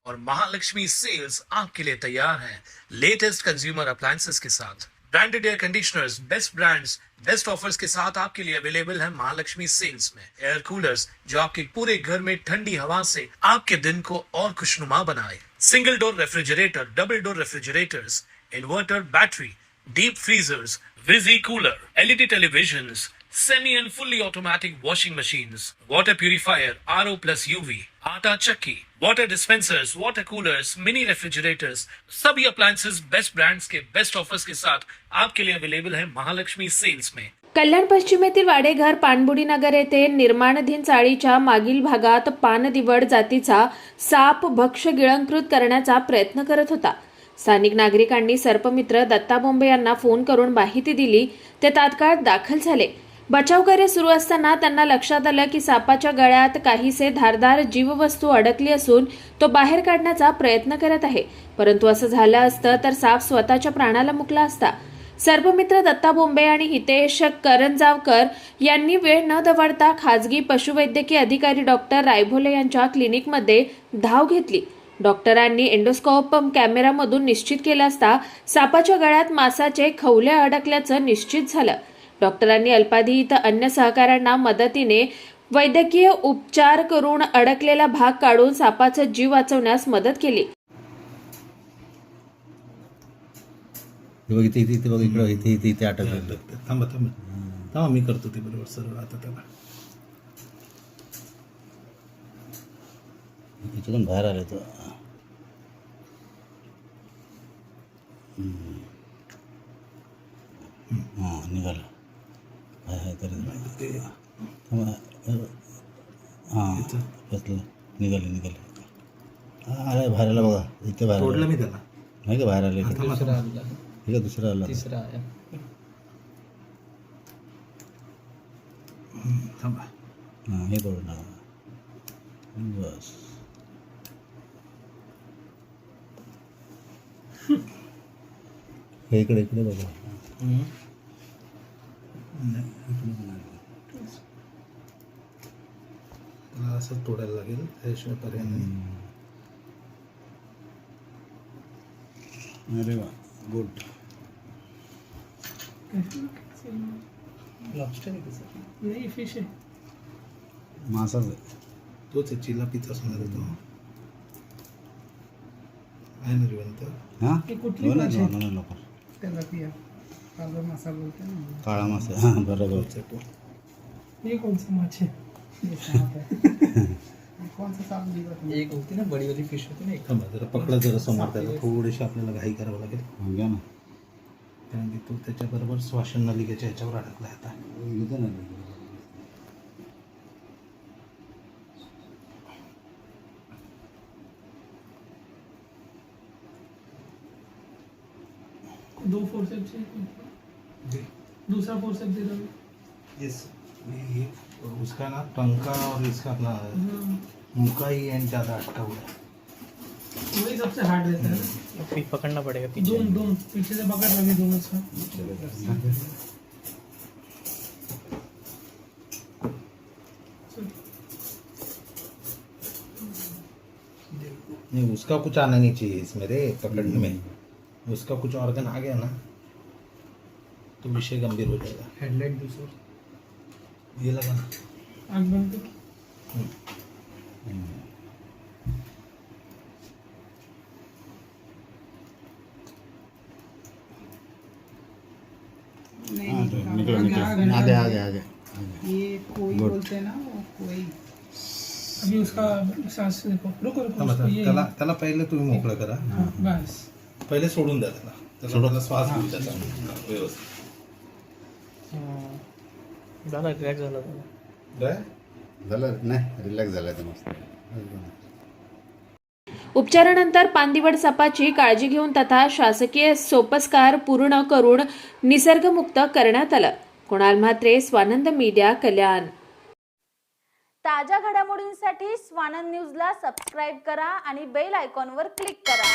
और महालक्ष्मी सेल्स आपके लिए तैयार है लेटेस्ट कंज्यूमर अप्लायंसेस के साथ। Branded air conditioners, best brands, best offers के साथ आपके लिए अवेलेबल है महालक्ष्मी सेल्स में। एयर कूलर्स जो आपके पूरे घर में ठंडी हवा से आपके दिन को और खुशनुमा बनाए। Single door refrigerator, double door refrigerators, inverter battery, deep freezers, विजी cooler, LED televisions, semi and fully automatic washing machines, water purifier, RO plus UV, आटा चक्की, water dispensers, water coolers, mini refrigerators, सभी appliances बेस्ट ब्रांड्स के best offers के साथ आपके लिए available है Mahalakshmi sales में। कल्याण पश्चिमेतील वाडेघर पाणबुडी नगर येथे निर्माणाधीन चाळीच्या मागील भागात पानदिवड जातीचा साप भक्ष गिळंकृत करण्याचा प्रयत्न करत होता। स्थानिक नागरिकांनी सर्पमित्र दत्ता बोंबे यांना फोन करून माहिती दिली। ते तात्काळ दाखल झाले। बचाव कार्य सुरू असताना त्यांना लक्षात आलं की सापाच्या गळ्यात काहीसे धारदार जीववस्तू अडकली असून तो बाहेर काढण्याचा प्रयत्न करत आहे, परंतु असं झालं असतं तर साप स्वतःच्या प्राणाला मुकला असता। सर्पमित्र दत्ता बोंबे आणि हितेश करंजावकर यांनी वेळ न दवडता खाजगी पशुवैद्यकीय अधिकारी डॉक्टर रायभोले यांच्या क्लिनिकमध्ये धाव घेतली। डॉक्टरांनी एंडोस्कोप कॅमेरामधून निश्चित केलं असता सापाच्या गळ्यात मांसाचे खवले अडकल्याचं निश्चित झालं। डॉक्टरांनी अल्पाधीत अन्य सहकाऱ्यांना मदतीने वैद्यकीय उपचार करून अडकलेला भाग काढून सापाचा जीव वाचवण्यास मदत केली। इथे अटक थांबा मी करतो ते बरोबर सरळ आता त्याला इथून बाहेर आले तो निघाला निघाले अरे बाहेर आला बघा इथे बाहेर तोडलं मी त्याला नाही का बाहेर आले ठीक आहे दुसरा आला तिसरा थांबा हां हे तोडणार बस इकडे इकडे बघा त्याला असं तोडायला लागेल त्याशिवाय पर्याय नाही। अरे वा गुड लॉबस्टर नाही फिश आहे मासाच आहे तोच आहे चिलापीचा असणार आहे तो आहे ना रिवंत हां कुठली नको त्याला पिया काळा मासा बोलते ना काळा मासा हां बरोबर तो ये कौन सा माछ है कौन सा सांप दिला एक होती ना बड़ी वाली फिश होती ना एक जरा पकडा जरा समोर त्याला थोडीशी आपल्याला घाई करावं लागेल घ्या ना कारण की तो त्याच्याबरोबर श्वासन नलिकेच्या ह्याच्यावर अडकला आता इथं ना 2 फोर्सेप्स है, दूसरा फोर्सेप्स दे दो। यस ये उसका ना टंका और इसका अपना मुका ही एंड ज़्यादा अटका हुआ है, वही सबसे हार्ड रहता है। फिर पकड़ना पड़ेगा पीछे दोनों पीछे से पकड़ लगे दोनों से। नहीं उसका कुछ आना नहीं चाहिए इसमें रे पकड़ने में, उसका कुछ ऑर्गन आ गया ना तो विषय गंभीर हो जाएगा। हेडलाइट दूसरा ये लगा ना आग बंद कर। आगे ये कोई बोलते हैं ना वो कोई। अभी उसका सांस देखो, रुको रुको ये त्याला पहिले तुम्ही मोकळं करा, हाँ, बस पहिले सोडून द्या त्याला श्वास घेऊ त्याचा व्यवस्थित। झाला रिलॅक्स झाला झालं नाही रिलॅक्स झाला ते मस्त। उपचारानंतर पानदिवड सापाची काळजी घेऊन तथा शासकीय सोपस्कार पूर्ण करून निसर्गमुक्त करण्यात आलं। कुणाल म्हात्रे, स्वानंद मीडिया, कल्याण। ताज्या घडामोडींसाठी स्वानंद न्यूजला सबस्क्राइब करा आणि बेल आयकॉनवर क्लिक करा।